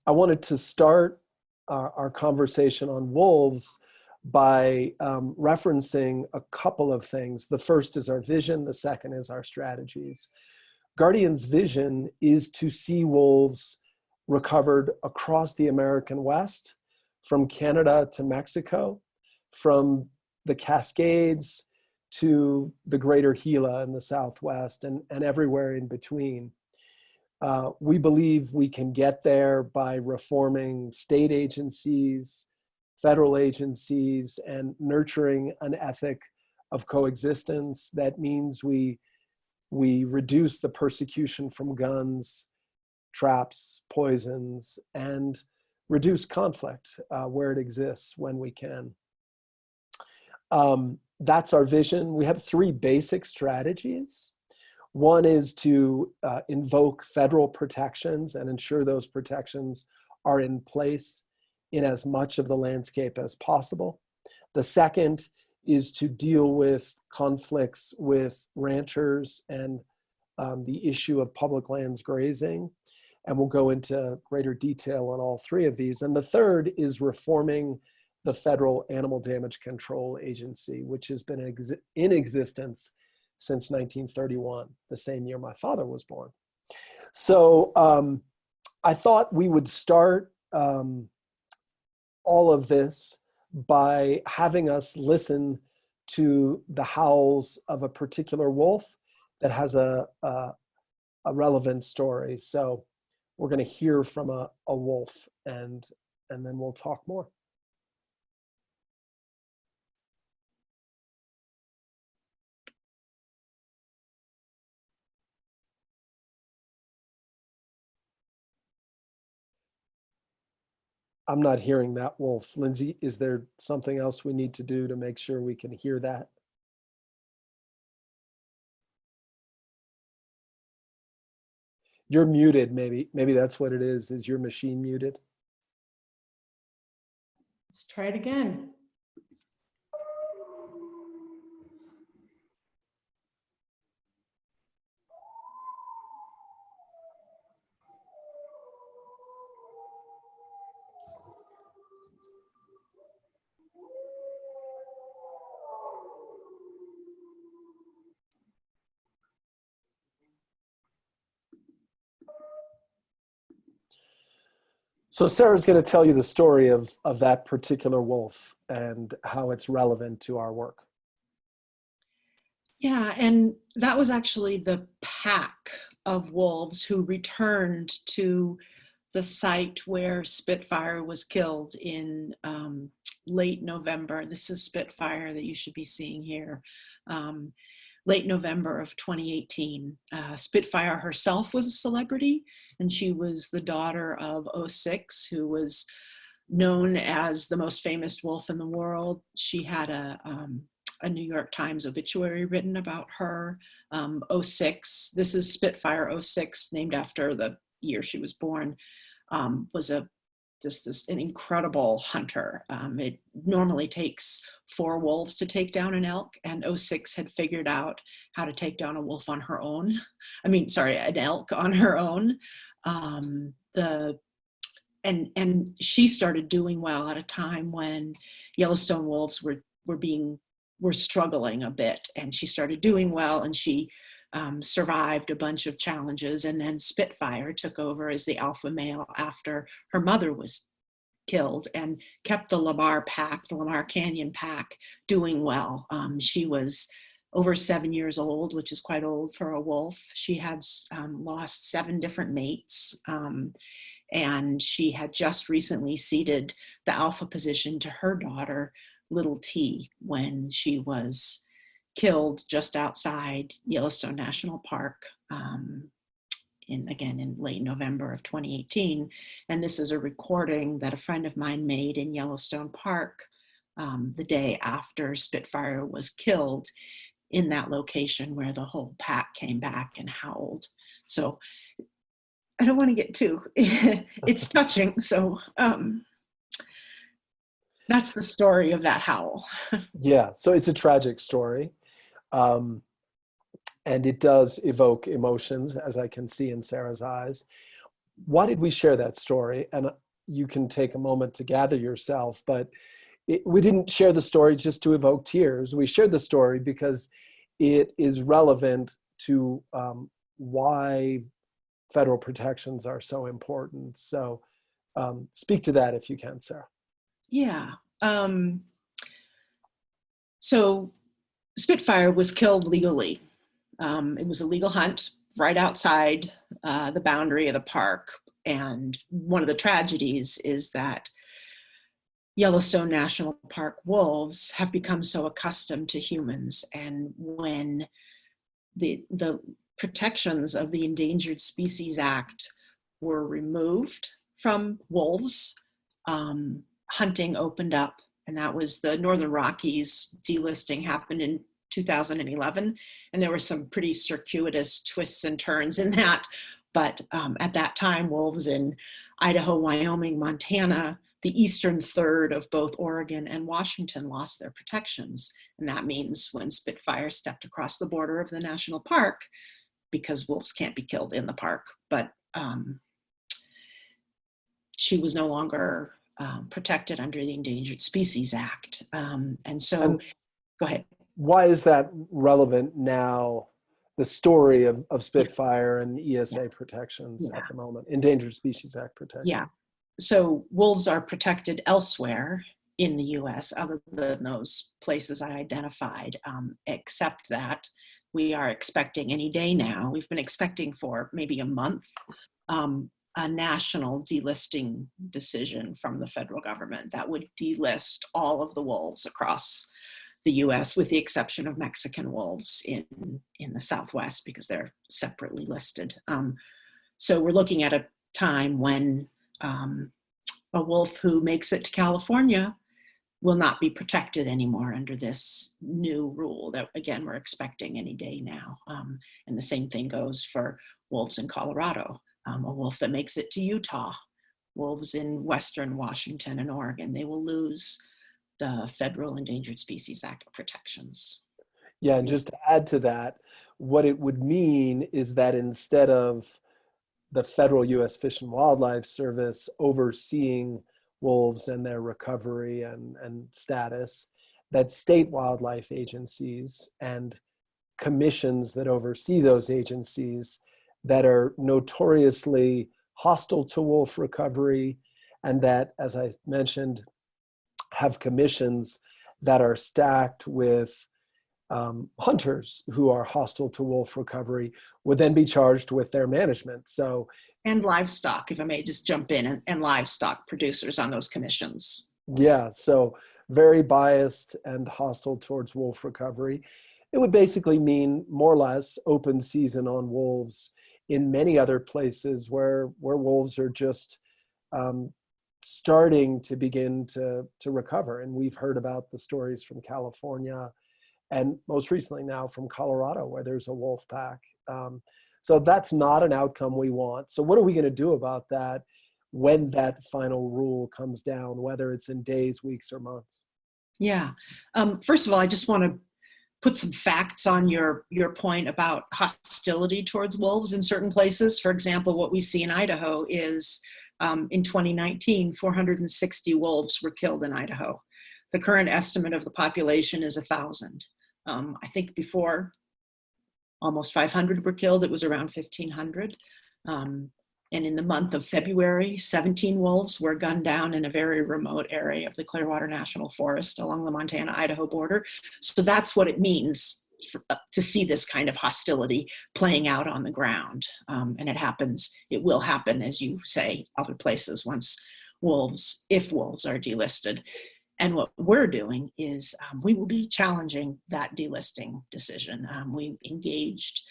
I wanted to start our conversation on wolves by referencing a couple of things. The first is our vision, the second is our strategies. Guardian's vision is to see wolves recovered across the American West, from Canada to Mexico, from the Cascades to the greater Gila in the Southwest, and everywhere in between. We believe we can get there by reforming state agencies, federal agencies, and nurturing an ethic of coexistence. That means we reduce the persecution from guns, traps, poisons, and reduce conflict where it exists when we can. That's our vision. We have three basic strategies. One is to invoke federal protections and ensure those protections are in place in as much of the landscape as possible. The second is to deal with conflicts with ranchers and the issue of public lands grazing. And we'll go into greater detail on all three of these. And the third is reforming the Federal Animal Damage Control Agency, which has been in existence since 1931, the same year my father was born. So I thought we would start all of this by having us listen to the howls of a particular wolf that has a relevant story. So we're going to hear from a wolf, and then we'll talk more. I'm not hearing that wolf. Lindsay, is there something else we need to do to make sure we can hear that? You're muted, maybe. Maybe that's what it is. Is your machine muted? Let's try it again. So Sarah's going to tell you the story of that particular wolf and how it's relevant to our work. Yeah, and that was actually the pack of wolves who returned to the site where Spitfire was killed in late November. This is Spitfire that you should be seeing here. Late November of 2018. Spitfire herself was a celebrity, and she was the daughter of 06, who was known as the most famous wolf in the world. She had a New York Times obituary written about her. 06, this is Spitfire 06, named after the year she was born, was an incredible hunter. It normally takes 4 wolves to take down an elk, and 06 had figured out how to take down a wolf on her own. An elk on her own. And she started doing well at a time when Yellowstone wolves were struggling a bit, and she started doing well, and she survived a bunch of challenges, and then Spitfire took over as the alpha male after her mother was killed, and kept the Lamar Canyon pack, doing well. She was over 7 years old, which is quite old for a wolf. She had lost 7 different mates, and she had just recently ceded the alpha position to her daughter, Little T, when she was killed just outside Yellowstone National Park in late November of 2018. And this is a recording that a friend of mine made in Yellowstone Park the day after Spitfire was killed, in that location where the whole pack came back and howled. So I don't want to get too, it's touching. So that's the story of that howl. Yeah, so it's a tragic story. And it does evoke emotions, as I can see in Sarah's eyes. Why did we share that story? And you can take a moment to gather yourself, but we didn't share the story just to evoke tears. We shared the story because it is relevant to why federal protections are so important. So speak to that if you can, Sarah. Yeah. So Spitfire was killed legally. It was a legal hunt right outside the boundary of the park. And one of the tragedies is that Yellowstone National Park wolves have become so accustomed to humans. And when the protections of the Endangered Species Act were removed from wolves, hunting opened up. And that was the Northern Rockies delisting happened in 2011. And there were some pretty circuitous twists and turns in that. But at that time, wolves in Idaho, Wyoming, Montana, the eastern third of both Oregon and Washington lost their protections. And that means when Spitfire stepped across the border of the national park, because wolves can't be killed in the park, but she was no longer protected under the Endangered Species Act. And so, go ahead. Why is that relevant now, the story of Spitfire and ESA protections at the moment, Endangered Species Act protection? Yeah. So wolves are protected elsewhere in the US other than those places I identified, except that we are expecting any day now, we've been expecting for maybe a month, a national delisting decision from the federal government that would delist all of the wolves across the US, with the exception of Mexican wolves in the Southwest, because they're separately listed. So we're looking at a time when a wolf who makes it to California will not be protected anymore under this new rule that, again, we're expecting any day now. And the same thing goes for wolves in Colorado. A wolf that makes it to Utah, wolves in Western Washington and Oregon, they will lose the Federal Endangered Species Act protections. Yeah, and just to add to that, what it would mean is that instead of the federal U.S. Fish and Wildlife Service overseeing wolves and their recovery and status, that state wildlife agencies and commissions that oversee those agencies that are notoriously hostile to wolf recovery, and that, as I mentioned, have commissions that are stacked with hunters who are hostile to wolf recovery, would then be charged with their management. So, and livestock, if I may just jump in, and livestock producers on those commissions. Yeah, so very biased and hostile towards wolf recovery. It would basically mean more or less open season on wolves in many other places where wolves are just starting to begin to recover. And we've heard about the stories from California and most recently now from Colorado, where there's a wolf pack. So that's not an outcome we want. So what are we going to do about that when that final rule comes down, whether it's in days, weeks, or months? Yeah. First of all, I just want to put some facts on your point about hostility towards wolves in certain places. For example, what we see in Idaho is in 2019, 460 wolves were killed in Idaho. The current estimate of the population is 1,000. I think before almost 500 were killed, it was around 1,500. And in the month of February, 17 wolves were gunned down in a very remote area of the Clearwater National Forest along the Montana-Idaho border. So that's what it means to see this kind of hostility playing out on the ground. And it will happen, as you say, other places once if wolves are delisted. And what we're doing is we will be challenging that delisting decision. We've engaged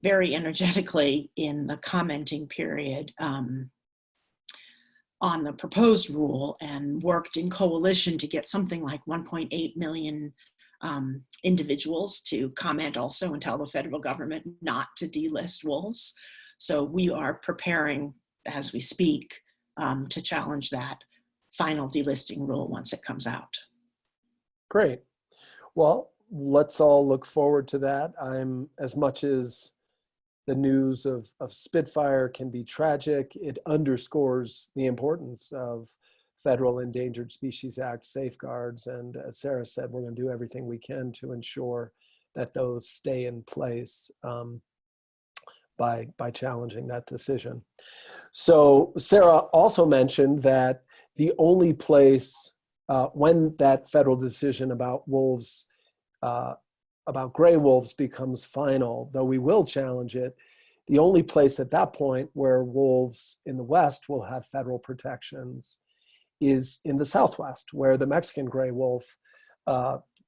very energetically in the commenting period on the proposed rule and worked in coalition to get something like 1.8 million individuals to comment also and tell the federal government not to delist wolves. So we are preparing as we speak to challenge that final delisting rule once it comes out. Great. Well, let's all look forward to that. I'm, as much as the news of Spitfire can be tragic. It underscores the importance of Federal Endangered Species Act safeguards. And as Sarah said, we're going to do everything we can to ensure that those stay in place by challenging that decision. So Sarah also mentioned that the only place when that federal decision about wolves, about gray wolves becomes final, though we will challenge it, the only place at that point where wolves in the West will have federal protections is in the Southwest, where the Mexican gray wolf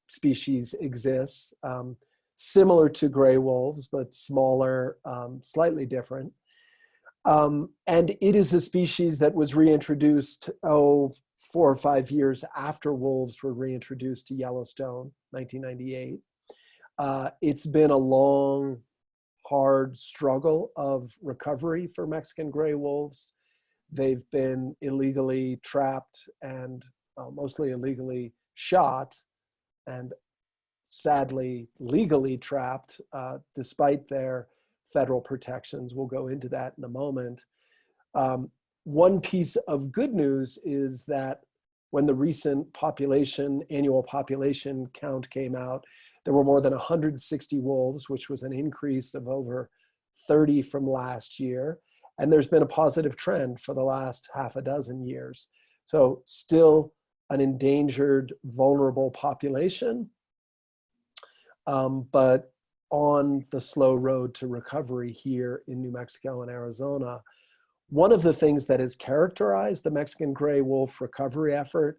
species exists, similar to gray wolves, but smaller, slightly different. And it is a species that was reintroduced, 4 or 5 years after wolves were reintroduced to Yellowstone, 1998. It's been a long, hard struggle of recovery for Mexican gray wolves. They've been illegally trapped and mostly illegally shot, and sadly legally trapped despite their federal protections. We'll go into that in a moment. One piece of good news is that when the recent annual population count came out, there were more than 160 wolves, which was an increase of over 30 from last year. And there's been a positive trend for the last half a dozen years. So still an endangered, vulnerable population, but on the slow road to recovery here in New Mexico and Arizona. One of the things that has characterized the Mexican gray wolf recovery effort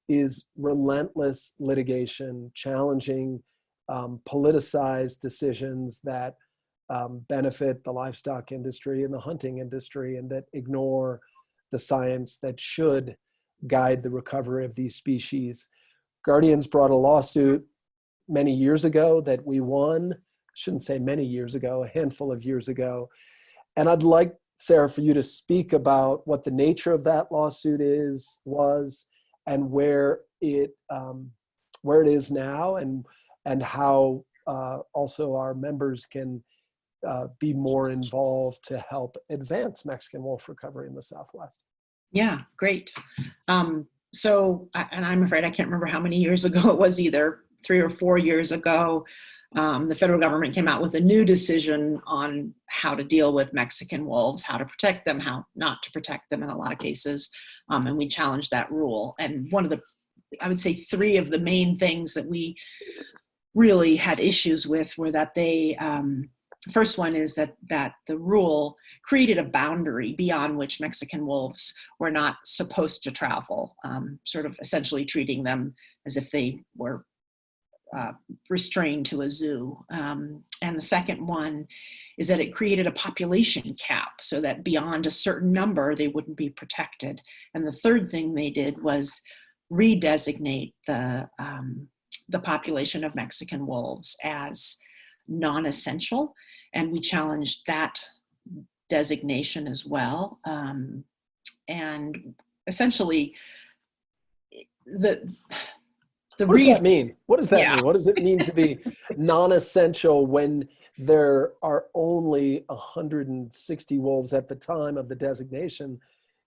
is relentless litigation, challenging politicized decisions that benefit the livestock industry and the hunting industry, and that ignore the science that should guide the recovery of these species. Guardians brought a lawsuit many years ago that we won. I shouldn't say many years ago, a handful of years ago. And I'd like, Sarah, for you to speak about what the nature of that lawsuit was, and where it is now, and how also our members can be more involved to help advance Mexican wolf recovery in the Southwest. Yeah, great. So, and I'm afraid I can't remember how many years ago it was, either 3 or 4 years ago, the federal government came out with a new decision on how to deal with Mexican wolves, how to protect them, how not to protect them in a lot of cases. And we challenged that rule. And one of the, I would say 3 of the main things that we really had issues with were that they, first one is that the rule created a boundary beyond which Mexican wolves were not supposed to travel, sort of essentially treating them as if they were restrained to a zoo. And the second one is that it created a population cap so that beyond a certain number, they wouldn't be protected. And the third thing they did was redesignate the population of Mexican wolves as non-essential. And we challenged that designation as well. And essentially, what does that mean? What does that mean? What does it mean to be non-essential when there are only 160 wolves at the time of the designation?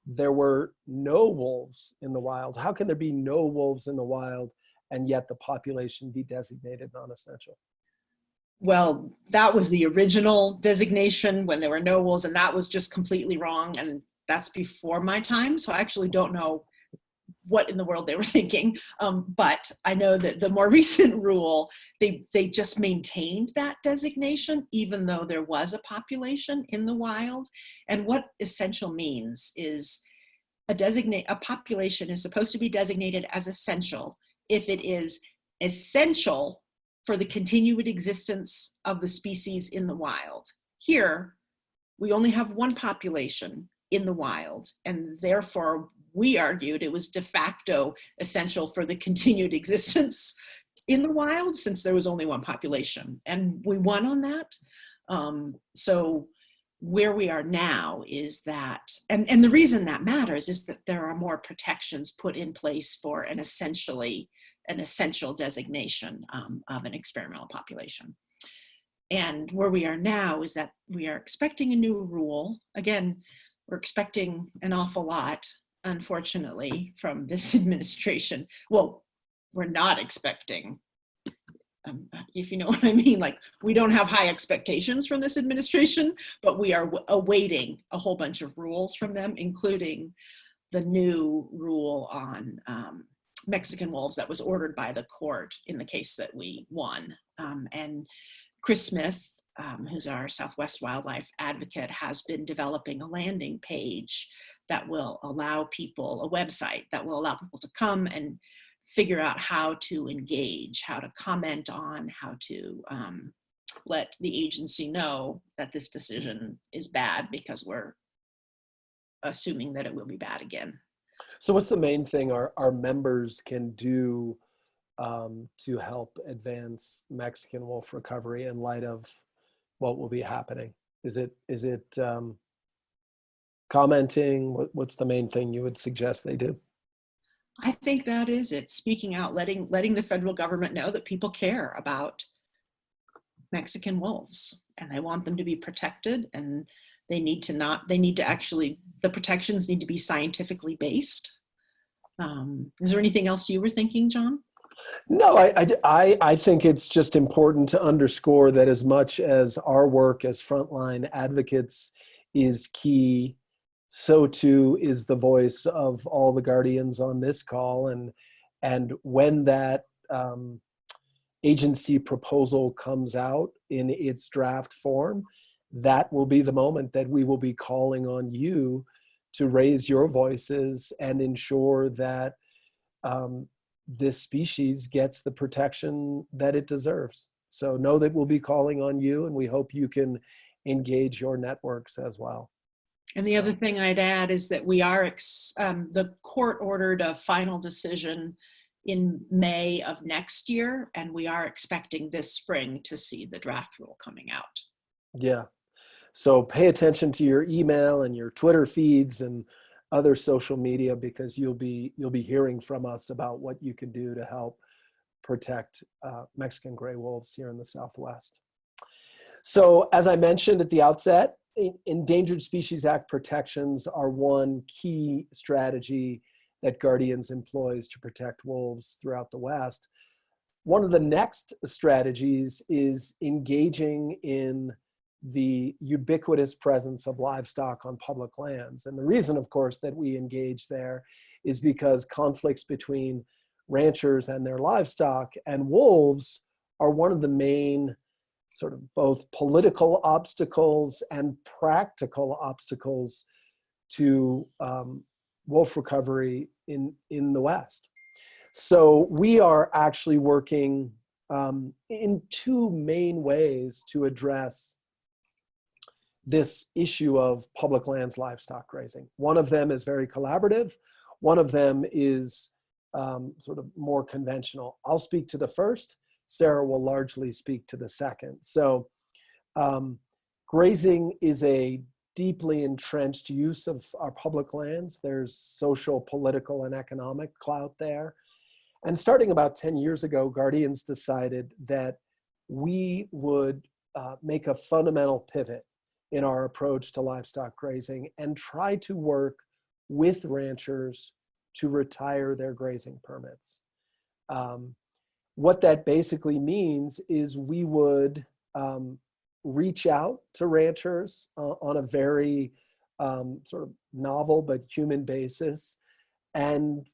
There were no wolves in the wild. How can there be no wolves in the wild and yet the population be designated non-essential? Well, that was the original designation when there were no wolves, and that was just completely wrong. And that's before my time. So I actually don't know what in the world they were thinking. But I know that the more recent rule, they just maintained that designation, even though there was a population in the wild. And what essential means is a population is supposed to be designated as essential if it is essential for the continued existence of the species in the wild. Here, we only have one population in the wild, and therefore we argued it was de facto essential for the continued existence in the wild since there was only one population, and we won on that. So where we are now is that, and the reason that matters is that there are more protections put in place for an essential designation of an experimental population. And where we are now is that we are expecting a new rule. Again, we're expecting an awful lot, unfortunately, from this administration. Well, we're not expecting, if you know what I mean, like we don't have high expectations from this administration, but we are awaiting a whole bunch of rules from them, including the new rule on Mexican wolves that was ordered by the court in the case that we won. And Chris Smith, who's our Southwest wildlife advocate, has been developing a landing page that will allow people, a website that will allow people to come and figure out how to engage, how to comment on, how to let the agency know that this decision is bad, because we're assuming that it will be bad again. So what's the main thing our members can do to help advance Mexican wolf recovery in light of what will be happening? Is it commenting? What's the main thing you would suggest they do? I think that is it. Speaking out, letting the federal government know that people care about Mexican wolves and they want them to be protected, and they need to actually, the protections need to be scientifically based. Is there anything else you were thinking, John? No, I think it's just important to underscore that as much as our work as frontline advocates is key, so too is the voice of all the guardians on this call. And when that agency proposal comes out in its draft form, that will be the moment that we will be calling on you to raise your voices and ensure that this species gets the protection that it deserves. So know that we'll be calling on you, and we hope you can engage your networks as well. And the other thing I'd add is that we are, the court ordered a final decision in May of next year, and we are expecting this spring to see the draft rule coming out. Yeah. So pay attention to your email and your Twitter feeds and other social media, because you'll be hearing from us about what you can do to help protect Mexican gray wolves here in the Southwest. So as I mentioned at the outset, Endangered Species Act protections are one key strategy that Guardians employs to protect wolves throughout the West. One of the next strategies is engaging in the ubiquitous presence of livestock on public lands. And the reason, of course, that we engage there is because conflicts between ranchers and their livestock and wolves are one of the main sort of both political obstacles and practical obstacles to wolf recovery in the West. So we are actually working in two main ways to address this issue of public lands livestock grazing. One of them is very collaborative. One of them is sort of more conventional. I'll speak to the first. Sarah will largely speak to the second. So grazing is a deeply entrenched use of our public lands. There's social, political, and economic clout there. And starting about 10 years ago, Guardians decided that we would make a fundamental pivot in our approach to livestock grazing and try to work with ranchers to retire their grazing permits. What that basically means is we would reach out to ranchers on a very sort of novel but human basis and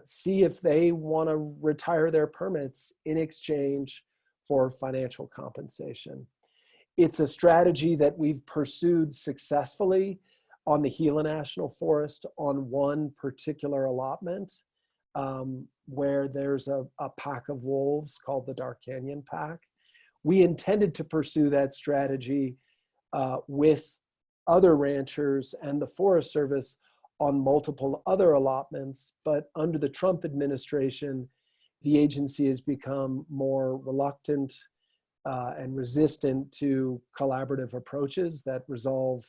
see if they want to retire their permits in exchange for financial compensation. It's a strategy that we've pursued successfully on the Gila National Forest on one particular allotment where there's a pack of wolves called the Dark Canyon Pack. We intended to pursue that strategy with other ranchers and the Forest Service on multiple other allotments, but under the Trump administration, the agency has become more reluctant and resistant to collaborative approaches that resolve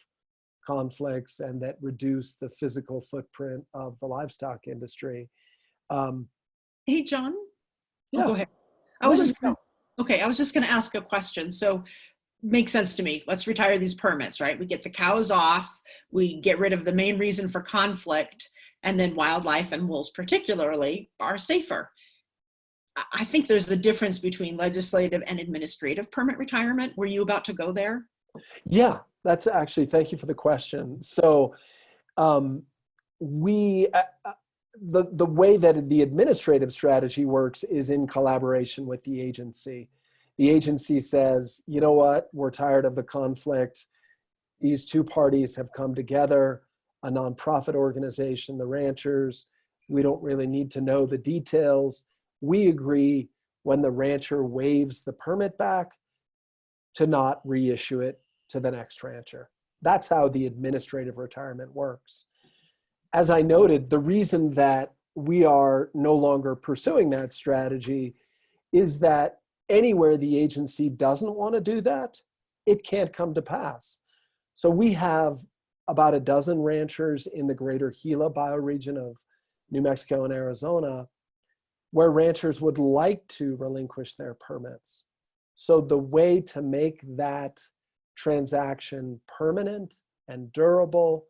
conflicts and that reduce the physical footprint of the livestock industry. Hey, John. Yeah. Oh, go ahead. I was just going to ask a question. So makes sense to me. Let's retire these permits, right? We get the cows off, we get rid of the main reason for conflict, and then wildlife and wolves particularly are safer. I think there's a difference between legislative and administrative permit retirement. Were you about to go there? Yeah, that's actually, thank you for the question. So we, the way that the administrative strategy works is in collaboration with the agency. The agency says, you know what, we're tired of the conflict. These two parties have come together, a nonprofit organization, the ranchers. We don't really need to know the details. We agree when the rancher waives the permit back to not reissue it to the next rancher. That's how the administrative retirement works. As I noted, the reason that we are no longer pursuing that strategy is that anywhere the agency doesn't want to do that, it can't come to pass. So we have about a dozen ranchers in the greater Gila bioregion of New Mexico and Arizona where ranchers would like to relinquish their permits. So the way to make that transaction permanent and durable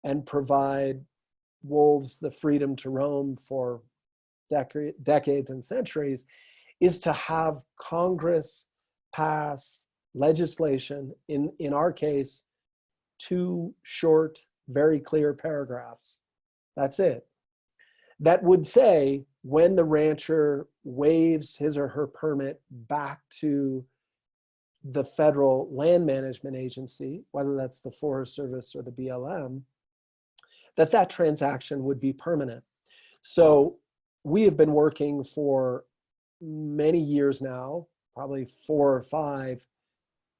and provide wolves the freedom to roam for decades and centuries is to have Congress pass legislation, in our case, 2 short, very clear paragraphs. That's it. That would say when the rancher waives his or her permit back to the federal land management agency, whether that's the Forest Service or the BLM, that transaction would be permanent. So we have been working for many years now, probably 4 or 5,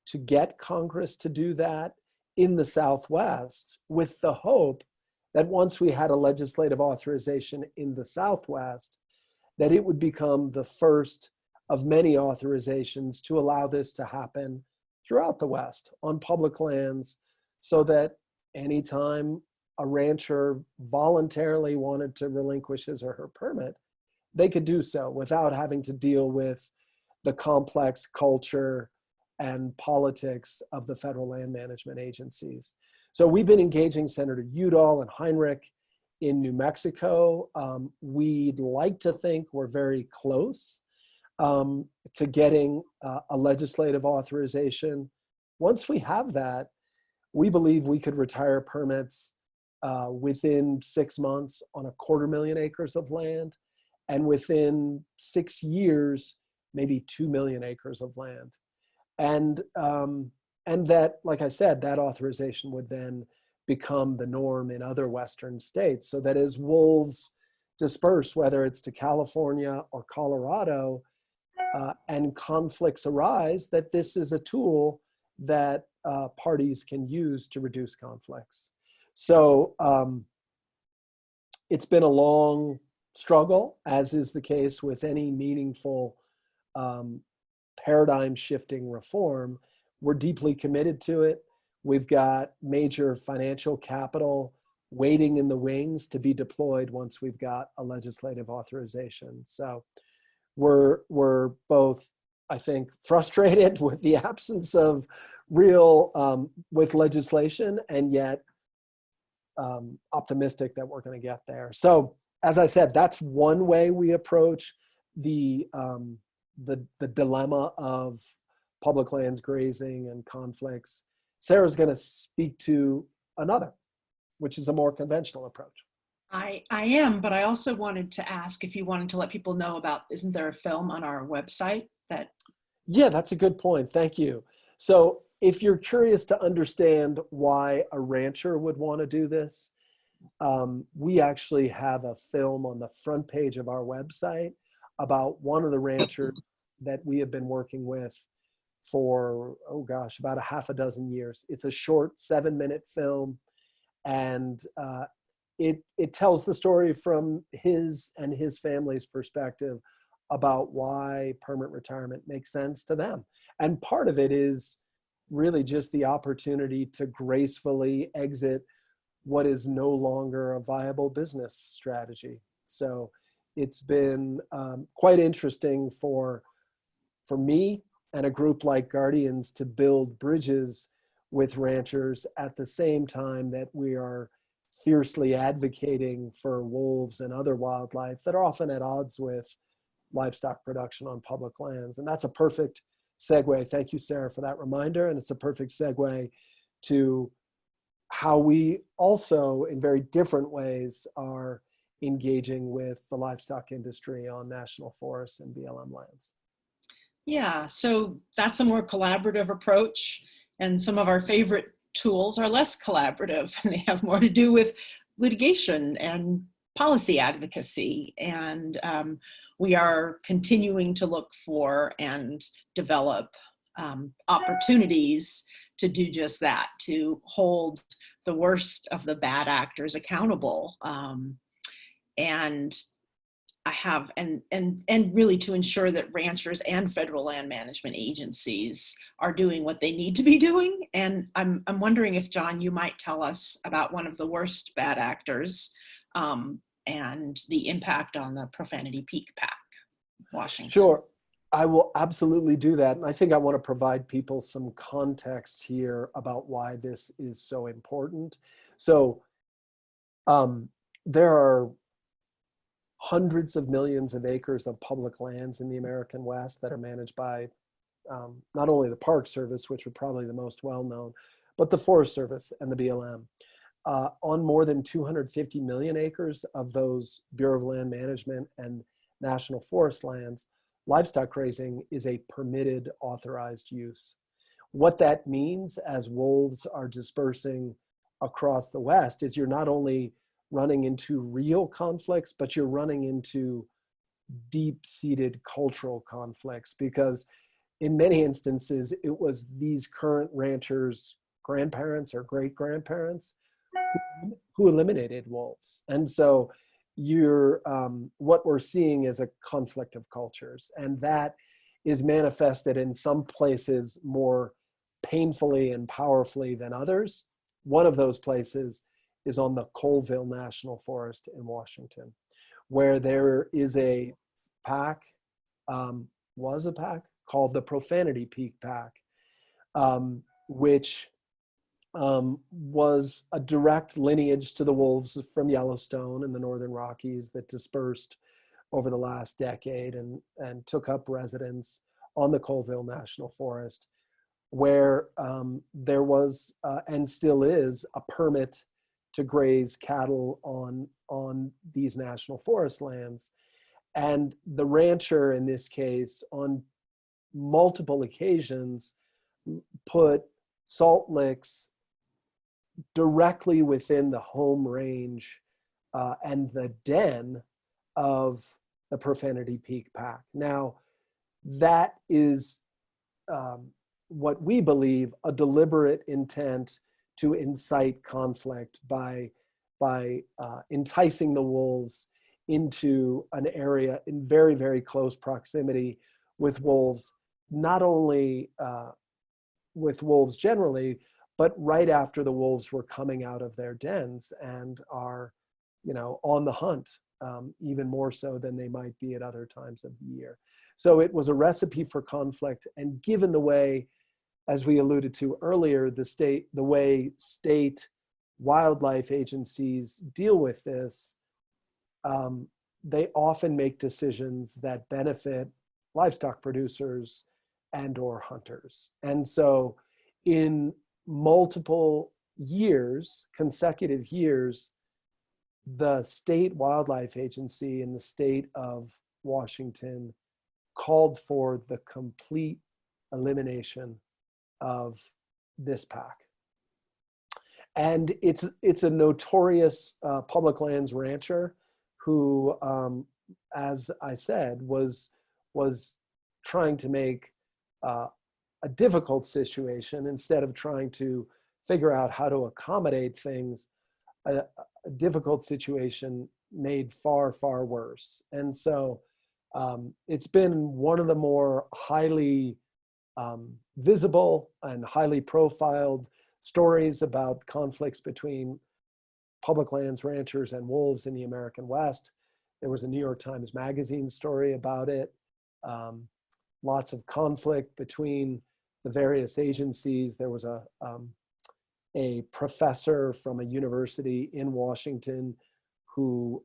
to get Congress to do that in the Southwest, with the hope that once we had a legislative authorization in the Southwest, that it would become the first of many authorizations to allow this to happen throughout the West on public lands, so that anytime a rancher voluntarily wanted to relinquish his or her permit, they could do so without having to deal with the complex culture and politics of the federal land management agencies. So we've been engaging Senator Udall and Heinrich in New Mexico. We'd like to think we're very close to getting a legislative authorization. Once we have that, we believe we could retire permits within 6 months on 250,000 acres of land, and within 6 years, maybe 2 million acres of land. And that, like I said, that authorization would then become the norm in other Western states, so that as wolves disperse, whether it's to California or Colorado, and conflicts arise, that this is a tool that parties can use to reduce conflicts. So it's been a long struggle, as is the case with any meaningful paradigm shifting reform. We're deeply committed to it. We've got major financial capital waiting in the wings to be deployed once we've got a legislative authorization. So we're both, I think, frustrated with the absence of real with legislation, and yet optimistic that we're going to get there. So as I said, that's one way we approach the dilemma of public lands grazing and conflicts. Sarah's going to speak to another, which is a more conventional approach. I am, but I also wanted to ask if you wanted to let people know about, isn't there a film on our website that? Yeah, that's a good point. Thank you. So if you're curious to understand why a rancher would want to do this, we actually have a film on the front page of our website about one of the ranchers that we have been working with for, oh gosh, about a half a dozen years. It's a short 7-minute film, and it tells the story from his and his family's perspective about why permanent retirement makes sense to them. And part of it is really just the opportunity to gracefully exit what is no longer a viable business strategy. So it's been quite interesting for me and a group like Guardians to build bridges with ranchers at the same time that we are fiercely advocating for wolves and other wildlife that are often at odds with livestock production on public lands. And that's a perfect segue. Thank you, Sarah, for that reminder. And it's a perfect segue to how we also, in very different ways, are engaging with the livestock industry on national forests and BLM lands. Yeah, so that's a more collaborative approach. And some of our favorite tools are less collaborative, and they have more to do with litigation and policy advocacy. And we are continuing to look for and develop opportunities to do just that, to hold the worst of the bad actors accountable. And I have, and really to ensure that ranchers and federal land management agencies are doing what they need to be doing. And I'm wondering if, John, you might tell us about one of the worst bad actors and the impact on the Profanity Peak Pack, Washington. Sure, I will absolutely do that. And I think I want to provide people some context here about why this is so important. So there are hundreds of millions of acres of public lands in the American West that are managed by not only the Park Service, which are probably the most well-known, but the Forest Service and the BLM. On more than 250 million acres of those Bureau of Land Management and National Forest lands, livestock grazing is a permitted, authorized use. What that means as wolves are dispersing across the West is you're not only running into real conflicts, but you're running into deep-seated cultural conflicts, because in many instances, it was these current ranchers' grandparents or great-grandparents who eliminated wolves. And so what we're seeing is a conflict of cultures, and that is manifested in some places more painfully and powerfully than others. One of those places is on the Colville National Forest in Washington, where there is a pack, was a pack called the Profanity Peak Pack, which was a direct lineage to the wolves from Yellowstone and the Northern Rockies that dispersed over the last decade and took up residence on the Colville National Forest, where there was and still is a permit to graze cattle on these national forest lands. And the rancher in this case, on multiple occasions, put salt licks directly within the home range and the den of the Profanity Peak Pack. Now, that is what we believe a deliberate intent to incite conflict by enticing the wolves into an area in very, very close proximity with wolves, not only with wolves generally, but right after the wolves were coming out of their dens and are, on the hunt, even more so than they might be at other times of the year. So it was a recipe for conflict, and given the way, as we alluded to earlier, the way state wildlife agencies deal with this, they often make decisions that benefit livestock producers and or hunters. And so in multiple years, consecutive years, the state wildlife agency in the state of Washington called for the complete elimination of this pack. And it's a notorious public lands rancher who, as I said, was trying to make a difficult situation, instead of trying to figure out how to accommodate things, a difficult situation made far, far worse. And so it's been one of the more highly visible and highly profiled stories about conflicts between public lands ranchers and wolves in the American West. There was a New York Times Magazine story about it. lots of conflict between the various agencies. There was a professor from a university in Washington who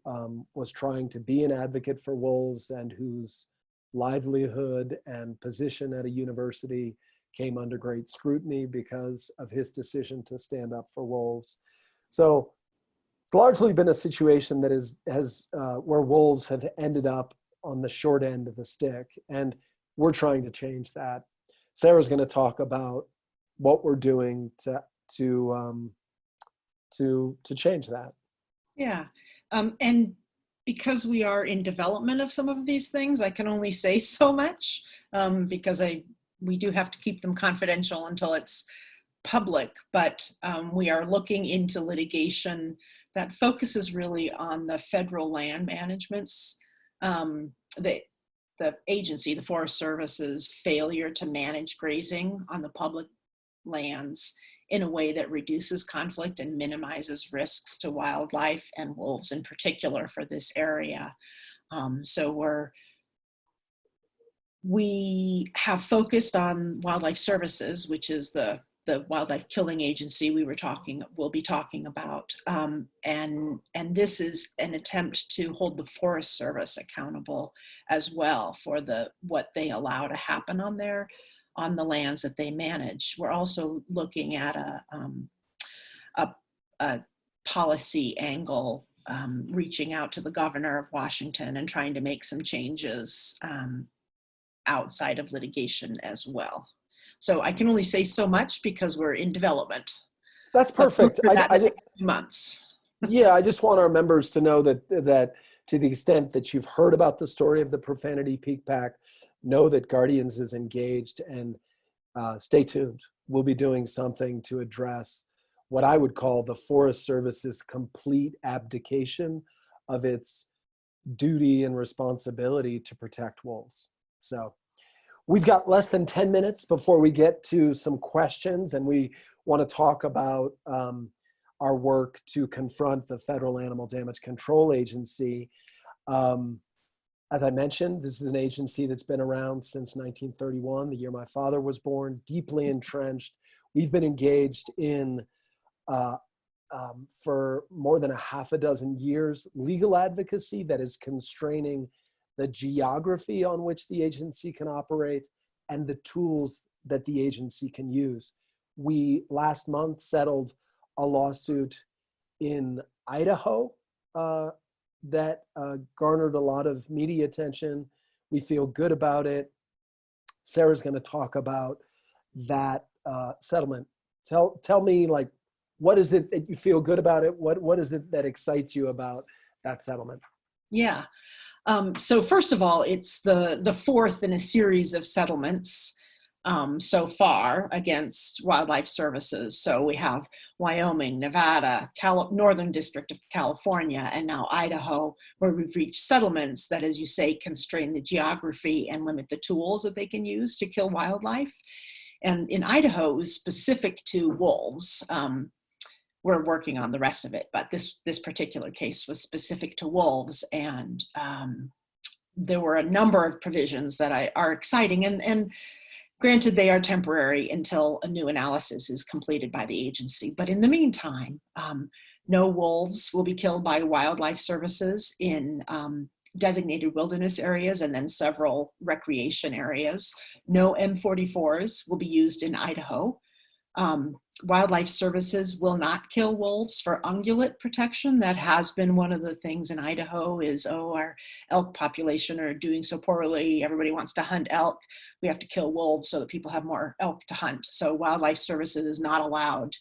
was trying to be an advocate for wolves and whose livelihood and position at a university came under great scrutiny because of his decision to stand up for wolves. So it's largely been a situation that has where wolves have ended up on the short end of the stick, and we're trying to change that. Sarah's going to talk about what we're doing to change that. Yeah, and because we are in development of some of these things, I can only say so much because we do have to keep them confidential until it's public. But we are looking into litigation that focuses really on the federal land management's the agency, the Forest Service's failure to manage grazing on the public lands in a way that reduces conflict and minimizes risks to wildlife and wolves in particular for this area. So we have focused on Wildlife Services, which is the wildlife killing agency we'll be talking about. And this is an attempt to hold the Forest Service accountable as well for what they allow to happen on the lands that they manage. We're also looking at a policy angle, reaching out to the governor of Washington and trying to make some changes outside of litigation as well. So I can only say so much because we're in development. That's perfect. I just, months. Yeah, I just want our members to know that to the extent that you've heard about the story of the Profanity Peak Pack, know that Guardians is engaged, and stay tuned. We'll be doing something to address what I would call the Forest Service's complete abdication of its duty and responsibility to protect wolves. So we've got less than 10 minutes before we get to some questions, and we want to talk about our work to confront the Federal Animal Damage Control Agency. As I mentioned, this is an agency that's been around since 1931, the year my father was born, deeply entrenched. We've been engaged in, for more than a half a dozen years, legal advocacy that is constraining the geography on which the agency can operate and the tools that the agency can use. We last month settled a lawsuit in Idaho that garnered a lot of media attention. We feel good about it. Sarah's going to talk about that settlement. Tell me, like, what is it that you feel good about it? What is it that excites you about that settlement? Yeah. So first of all, it's the fourth in a series of settlements so far against wildlife services. So we have Wyoming, Nevada, Northern District of California, and now Idaho, where we've reached settlements that, as you say, constrain the geography and limit the tools that they can use to kill wildlife. And in Idaho, it was specific to wolves. We're working on the rest of it, but this particular case was specific to wolves, and there were a number of provisions that are exciting, and granted, they are temporary until a new analysis is completed by the agency. But in the meantime, no wolves will be killed by wildlife services in designated wilderness areas and then several recreation areas. No M44s will be used in Idaho. Wildlife services will not kill wolves for ungulate protection. That has been one of the things in Idaho is, our elk population are doing so poorly. Everybody wants to hunt elk. We have to kill wolves so that people have more elk to hunt. So wildlife services is not allowed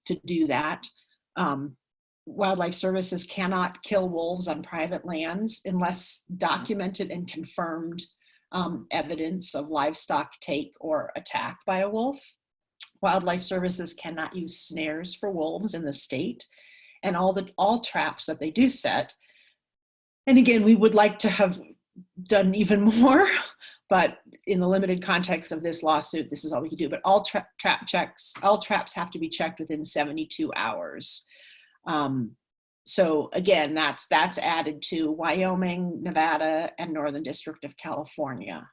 to do that. Wildlife services cannot kill wolves on private lands unless documented and confirmed evidence of livestock take or attack by a wolf. Wildlife services cannot use snares for wolves in the state, and all traps that they do set. And again, we would like to have done even more, but in the limited context of this lawsuit, this is all we can do. But all traps have to be checked within 72 hours. So again, that's added to Wyoming, Nevada, and Northern District of California.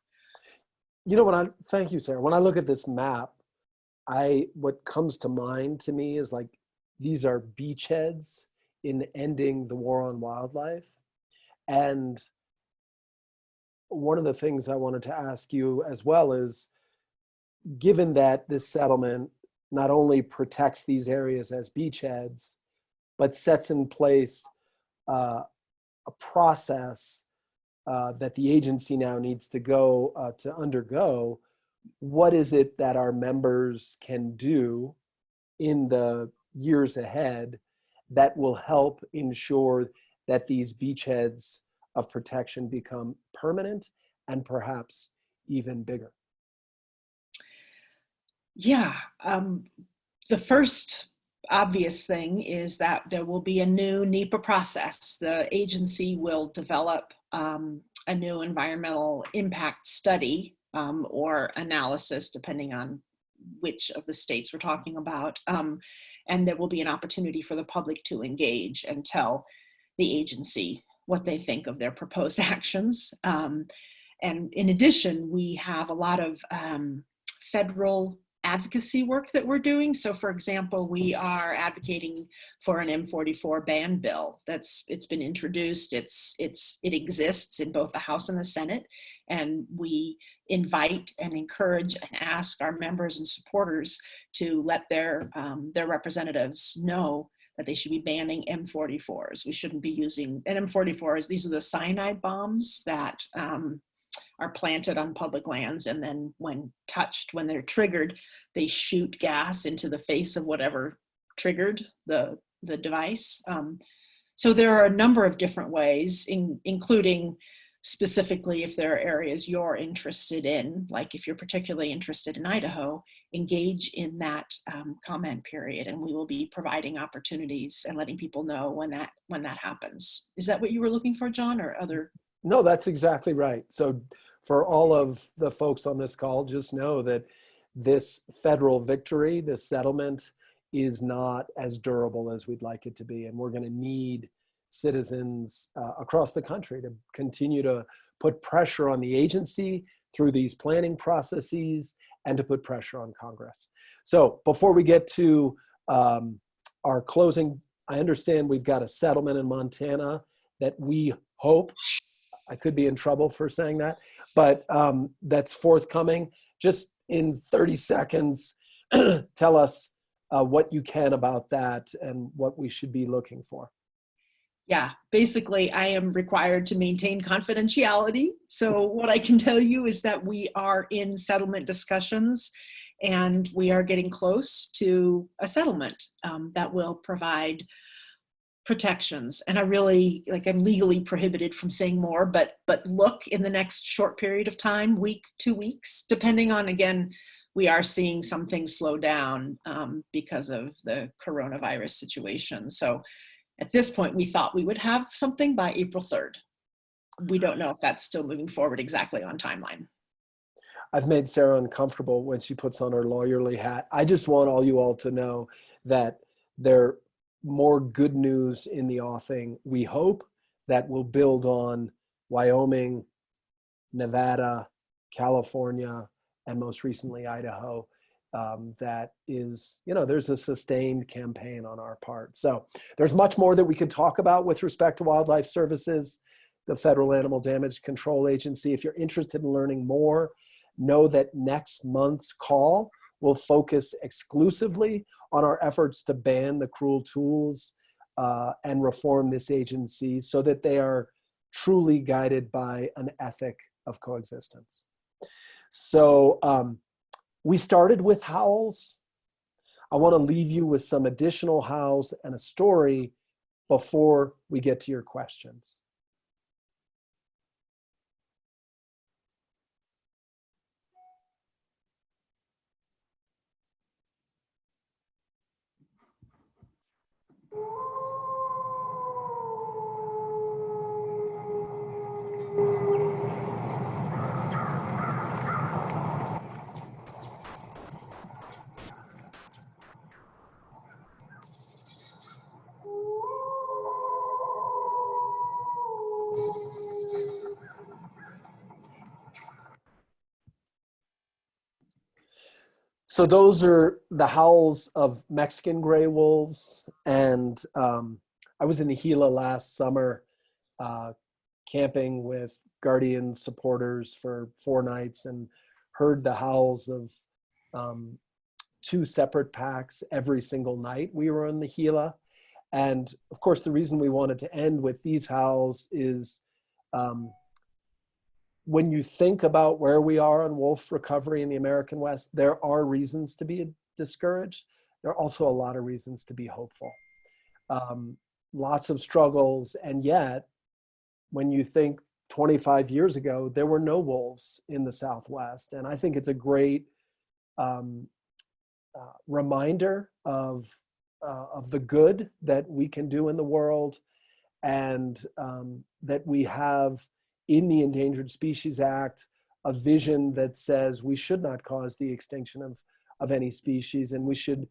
You know, thank you, Sarah. When I look at this map, what comes to mind to me is like, these are beachheads in ending the war on wildlife. And one of the things I wanted to ask you as well is, given that this settlement not only protects these areas as beachheads, but sets in place a process that the agency now needs to undergo, what is it that our members can do in the years ahead that will help ensure that these beachheads of protection become permanent and perhaps even bigger? Yeah, the first obvious thing is that there will be a new NEPA process. The agency will develop a new environmental impact study or analysis, depending on which of the states we're talking about. And there will be an opportunity for the public to engage and tell the agency what they think of their proposed actions. And in addition, we have a lot of federal advocacy work that we're doing. So for example, we are advocating for an M44 ban bill. It's been introduced. It exists in both the House and the Senate. And we invite and encourage and ask our members and supporters to let their representatives know that they should be banning M44s. We shouldn't be using, and M44s, these are the cyanide bombs that are planted on public lands, and then when they're triggered, they shoot gas into the face of whatever triggered the device. So there are a number of different ways, including specifically if there are areas you're interested in, like if you're particularly interested in Idaho, engage in that comment period, and we will be providing opportunities and letting people know when that happens. Is that what you were looking for, John, or other? No, that's exactly right. So for all of the folks on this call, just know that this federal victory, this settlement, is not as durable as we'd like it to be. And we're going to need citizens across the country to continue to put pressure on the agency through these planning processes and to put pressure on Congress. So before we get to our closing, I understand we've got a settlement in Montana that we hope, I could be in trouble for saying that, but that's forthcoming. Just in 30 seconds, tell us what you can about that and what we should be looking for. Yeah, basically I am required to maintain confidentiality. So what I can tell you is that we are in settlement discussions and we are getting close to a settlement that will provide protections. And I'm legally prohibited from saying more, but look in the next short period of time, week, 2 weeks, depending on, again, we are seeing some things slow down because of the coronavirus situation. So at this point, we thought we would have something by April 3rd. We don't know if that's still moving forward exactly on timeline. I've made Sarah uncomfortable when she puts on her lawyerly hat. I just want all you all to know that there more good news in the offing. We hope that will build on Wyoming, Nevada, California, and most recently Idaho. That is, there's a sustained campaign on our part. So there's much more that we could talk about with respect to wildlife services, the Federal Animal Damage Control Agency. If you're interested in learning more, know that next month's call will focus exclusively on our efforts to ban the cruel tools and reform this agency so that they are truly guided by an ethic of coexistence. So we started with howls. I want to leave you with some additional howls and a story before we get to your questions. So those are the howls of Mexican gray wolves. And I was in the Gila last summer camping with Guardian supporters for 4 nights and heard the howls of 2 separate packs every single night we were in the Gila. And of course, the reason we wanted to end with these howls is when you think about where we are on wolf recovery in the American West, there are reasons to be discouraged. There are also a lot of reasons to be hopeful. Lots of struggles, and yet, when you think 25 years ago, there were no wolves in the Southwest. And I think it's a great reminder of the good that we can do in the world, and that we have in the Endangered Species Act a vision that says we should not cause the extinction of any species, and we should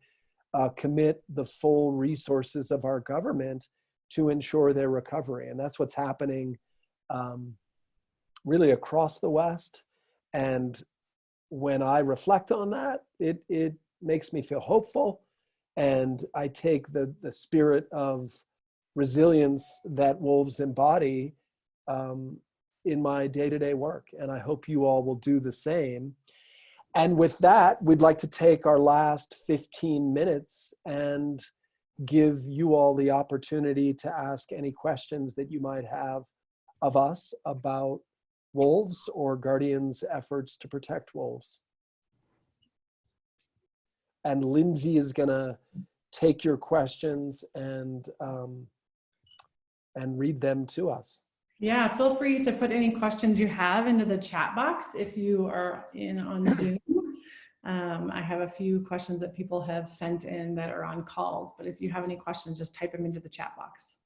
commit the full resources of our government to ensure their recovery. And that's what's happening really across the West. And when I reflect on that, it makes me feel hopeful. And I take the spirit of resilience that wolves embody in my day-to-day work. And I hope you all will do the same. And with that, we'd like to take our last 15 minutes and give you all the opportunity to ask any questions that you might have of us about wolves or Guardians' efforts to protect wolves. And Lindsay is gonna take your questions and read them to us. Yeah, feel free to put any questions you have into the chat box if you are in on Zoom. I have a few questions that people have sent in that are on calls, but if you have any questions, just type them into the chat box.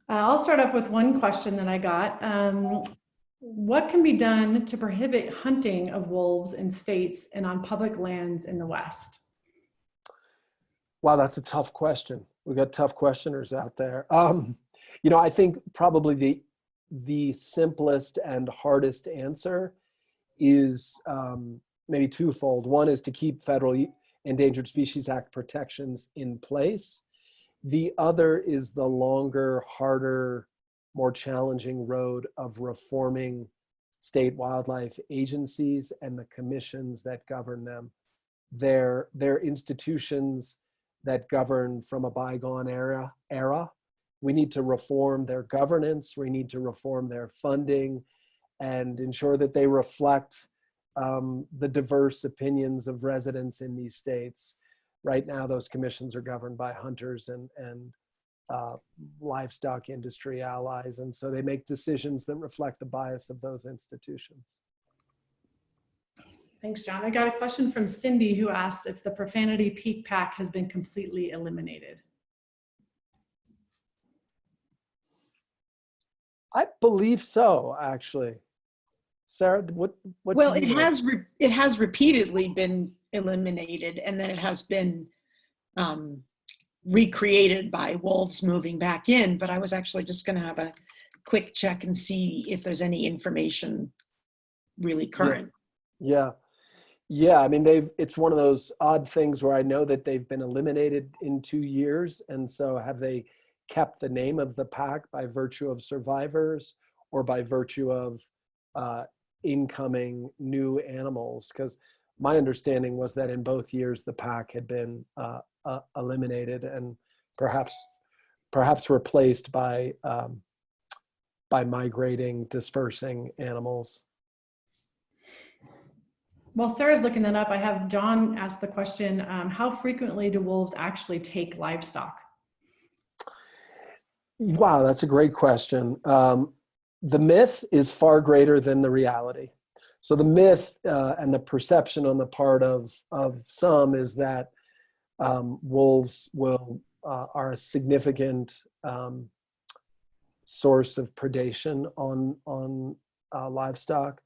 I'll start off with one question that I got. What can be done to prohibit hunting of wolves in states and on public lands in the West? Wow, that's a tough question. We've got tough questioners out there. You know, I think probably the simplest and hardest answer is maybe twofold. One is to keep federal Endangered Species Act protections in place. The other is the longer, harder, more challenging road of reforming state wildlife agencies and the commissions that govern them. They're institutions that govern from a bygone era. We need to reform their governance. We need to reform their funding and ensure that they reflect the diverse opinions of residents in these states. Right now, those commissions are governed by hunters and livestock industry allies. And so they make decisions that reflect the bias of those institutions. Thanks, John. I got a question from Cindy who asks if the profanity peak pack has been completely eliminated. I believe so, actually. Sarah, what Well, do you know? it has repeatedly been eliminated, and then it has been recreated by wolves moving back in. But I was actually just going to have a quick check and see if there's any information really current. Yeah. I mean, it's one of those odd things where I know that they've been eliminated in 2 years. And so have they kept the name of the pack by virtue of survivors or by virtue of incoming new animals? Because my understanding was that in both years, the pack had been eliminated and perhaps replaced by migrating, dispersing animals. While Sarah's looking that up, I have John ask the question, how frequently do wolves actually take livestock? Wow, that's a great question. The myth is far greater than the reality. So the myth and the perception on the part of some is that wolves are a significant source of predation on livestock.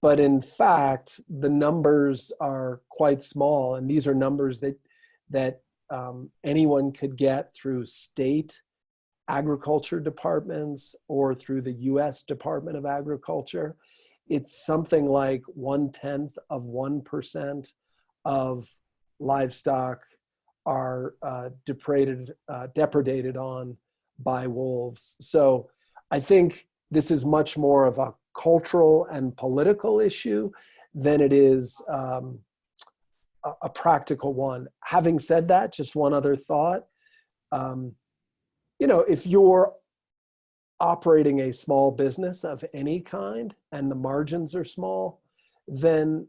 But in fact, the numbers are quite small, and these are numbers that anyone could get through state agriculture departments or through the U.S. Department of Agriculture. it's something like 0.1% of livestock are depredated on by wolves. So I think this is much more of a cultural and political issue than it is a practical one. Having said that, just one other thought. If you're operating a small business of any kind and the margins are small, then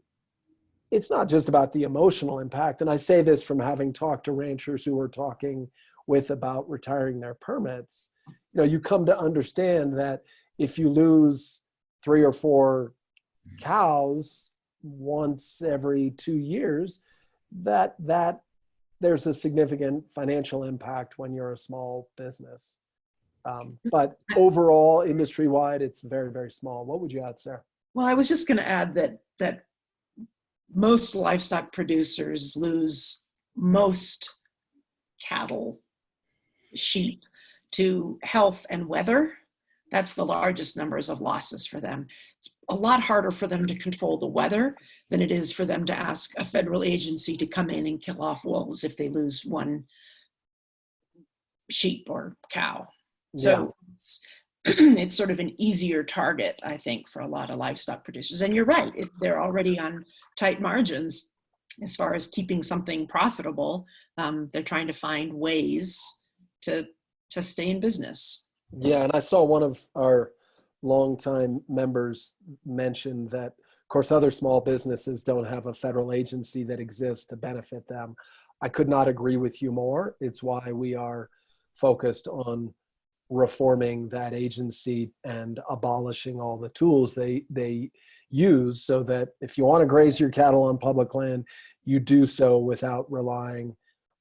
it's not just about the emotional impact. And I say this from having talked to ranchers who we're talking with about retiring their permits. You come to understand that if you lose 3 or 4 cows once every 2 years, that there's a significant financial impact when you're a small business. But overall, industry-wide, it's very, very small. What would you add, Sarah? Well, I was just going to add that most livestock producers lose most cattle, sheep, to health and weather. That's the largest numbers of losses for them. It's a lot harder for them to control the weather than it is for them to ask a federal agency to come in and kill off wolves if they lose one sheep or cow. So it's sort of an easier target, I think, for a lot of livestock producers. And you're right, they're already on tight margins as far as keeping something profitable. They're trying to find ways to stay in business. Yeah, and I saw one of our longtime members mention that, of course, other small businesses don't have a federal agency that exists to benefit them. I could not agree with you more. It's why we are focused on reforming that agency and abolishing all the tools they use, so that if you want to graze your cattle on public land, you do so without relying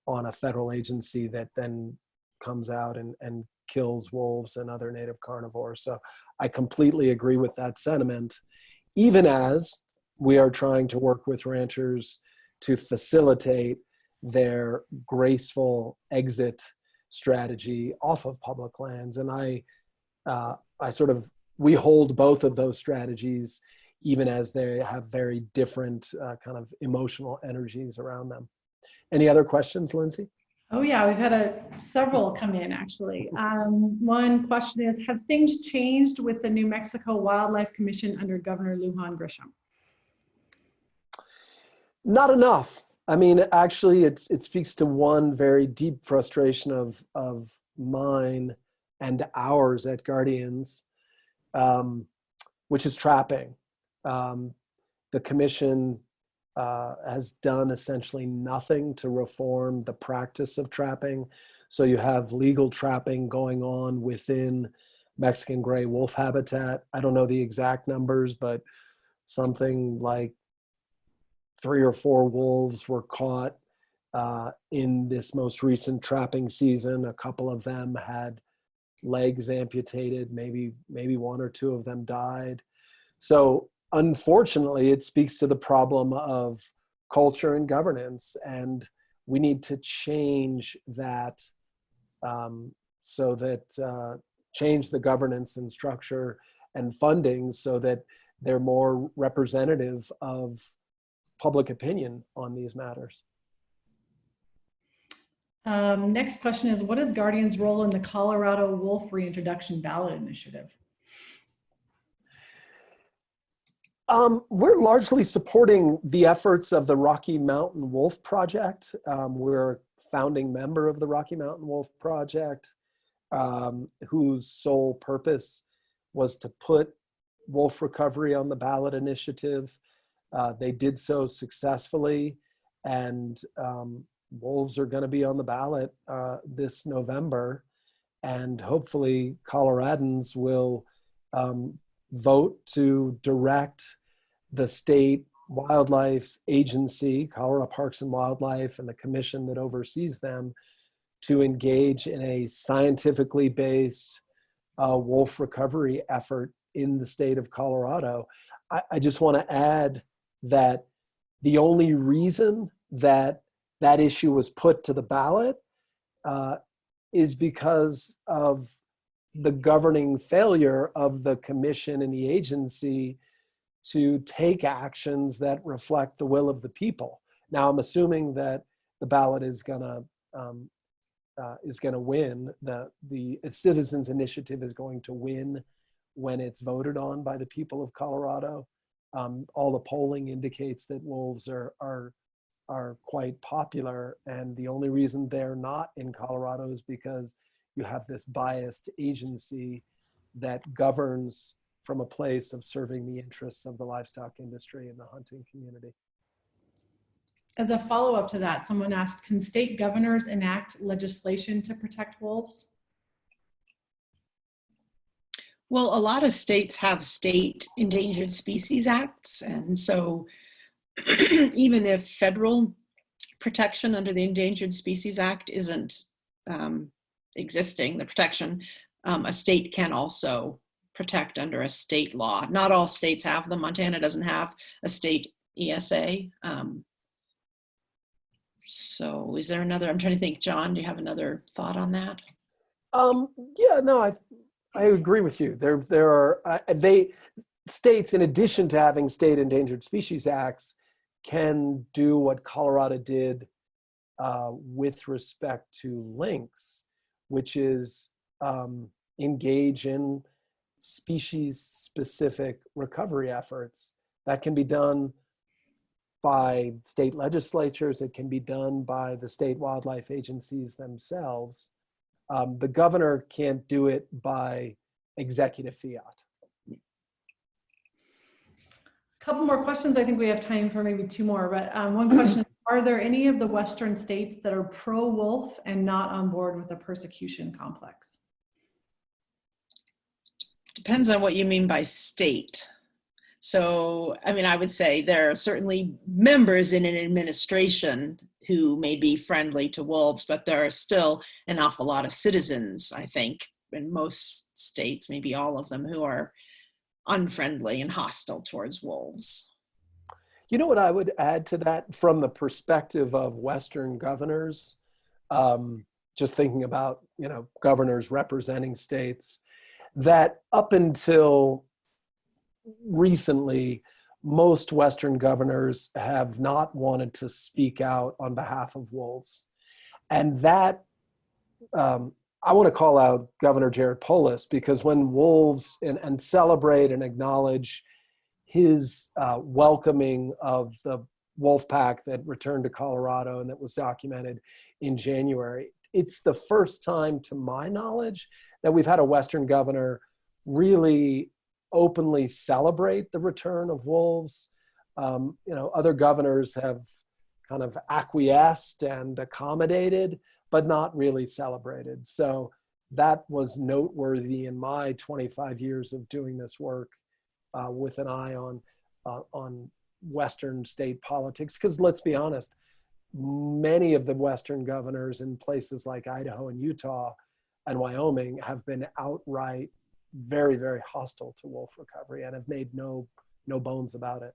on a federal agency that then comes out and kills wolves and other native carnivores. So I completely agree with that sentiment, even as we are trying to work with ranchers to facilitate their graceful exit strategy off of public lands. And we hold both of those strategies, even as they have very different kind of emotional energies around them. Any other questions, Lindsay? Oh yeah, we've had several come in actually. One question is, have things changed with the New Mexico Wildlife Commission under Governor Lujan Grisham? Not enough. I mean, actually, it speaks to one very deep frustration of mine and ours at Guardians, which is trapping. The commission has done essentially nothing to reform the practice of trapping. So you have legal trapping going on within Mexican gray wolf habitat. I don't know the exact numbers, but something like 3 or 4 wolves were caught in this most recent trapping season. A couple of them had legs amputated, maybe 1 or 2 of them died. So unfortunately, it speaks to the problem of culture and governance, and we need to change that change the governance and structure and funding so that they're more representative of public opinion on these matters. Next question is, what is Guardian's role in the Colorado Wolf Reintroduction Ballot Initiative? We're largely supporting the efforts of the Rocky Mountain Wolf Project. We're a founding member of the Rocky Mountain Wolf Project, whose sole purpose was to put wolf recovery on the ballot initiative. They did so successfully, and wolves are going to be on the ballot this November, and hopefully Coloradans will vote to direct the state wildlife agency, Colorado Parks and Wildlife, and the commission that oversees them to engage in a scientifically based wolf recovery effort in the state of Colorado. I just want to add that the only reason that issue was put to the ballot is because of the governing failure of the commission and the agency to take actions that reflect the will of the people. Now, I'm assuming that the ballot is gonna win. The citizens initiative is going to win when it's voted on by the people of Colorado. All the polling indicates that wolves are quite popular, and the only reason they're not in Colorado is because you have this biased agency that governs from a place of serving the interests of the livestock industry and the hunting community. As a follow-up to that, someone asked, can state governors enact legislation to protect wolves? Well, a lot of states have state endangered species acts. And so even if federal protection under the Endangered Species Act isn't existing, the protection, a state can also protect under a state law. Not all states have them. Montana doesn't have a state ESA. So is there another, I'm trying to think, John, do you have another thought on that? Yeah, no, I agree with you. There are, states, in addition to having state endangered species acts, can do what Colorado did with respect to lynx, which is engage in species-specific recovery efforts. That can be done by state legislatures. It can be done by the state wildlife agencies themselves. The governor can't do it by executive fiat. A couple more questions. I think we have time for maybe two more, but one question, are there any of the Western states that are pro-wolf and not on board with the persecution complex? Depends on what you mean by state. So, I mean, I would say there are certainly members in an administration who may be friendly to wolves, but there are still an awful lot of citizens, I think, in most states, maybe all of them, who are unfriendly and hostile towards wolves. You know what I would add to that from the perspective of Western governors, just thinking about, governors representing states, that up until recently, most Western governors have not wanted to speak out on behalf of wolves. And that, I want to call out Governor Jared Polis, because when wolves, and celebrate and acknowledge his welcoming of the wolf pack that returned to Colorado and that was documented in January, it's the first time, to my knowledge, that we've had a Western governor really openly celebrate the return of wolves. Other governors have kind of acquiesced and accommodated, but not really celebrated. So that was noteworthy in my 25 years of doing this work with an eye on Western state politics. Because let's be honest, many of the Western governors in places like Idaho and Utah and Wyoming have been outright very, very hostile to wolf recovery and have made no bones about it.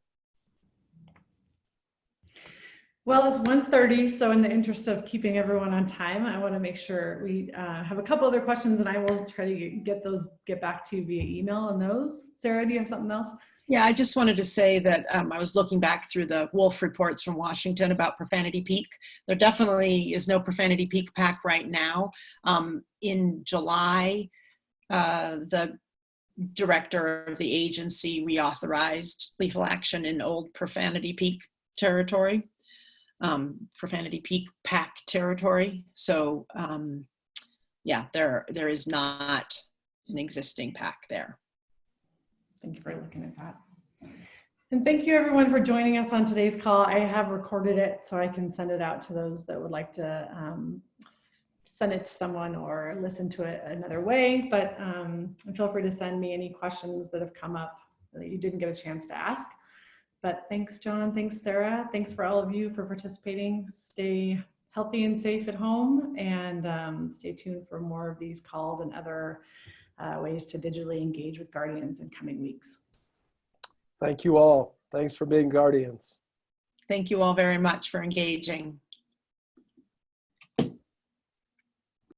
Well, it's 1:30, so in the interest of keeping everyone on time, I want to make sure we have a couple other questions, and I will try to get back to you via email on those. Sarah, do you have something else? Yeah, I just wanted to say that I was looking back through the wolf reports from Washington about Profanity Peak. There definitely is no Profanity Peak pack right now. In July, the director of the agency reauthorized lethal action in old Profanity Peak territory, Profanity Peak pack territory. So yeah, there is not an existing pack there. Thank you for looking at that. And thank you everyone for joining us on today's call. I have recorded it so I can send it out to those that would like to send it to someone or listen to it another way. But feel free to send me any questions that have come up that you didn't get a chance to ask. But thanks, John. Thanks, Sarah. Thanks for all of you for participating. Stay healthy and safe at home, and stay tuned for more of these calls and other ways to digitally engage with Guardians in coming weeks. Thank you all. Thanks for being Guardians. Thank you all very much for engaging.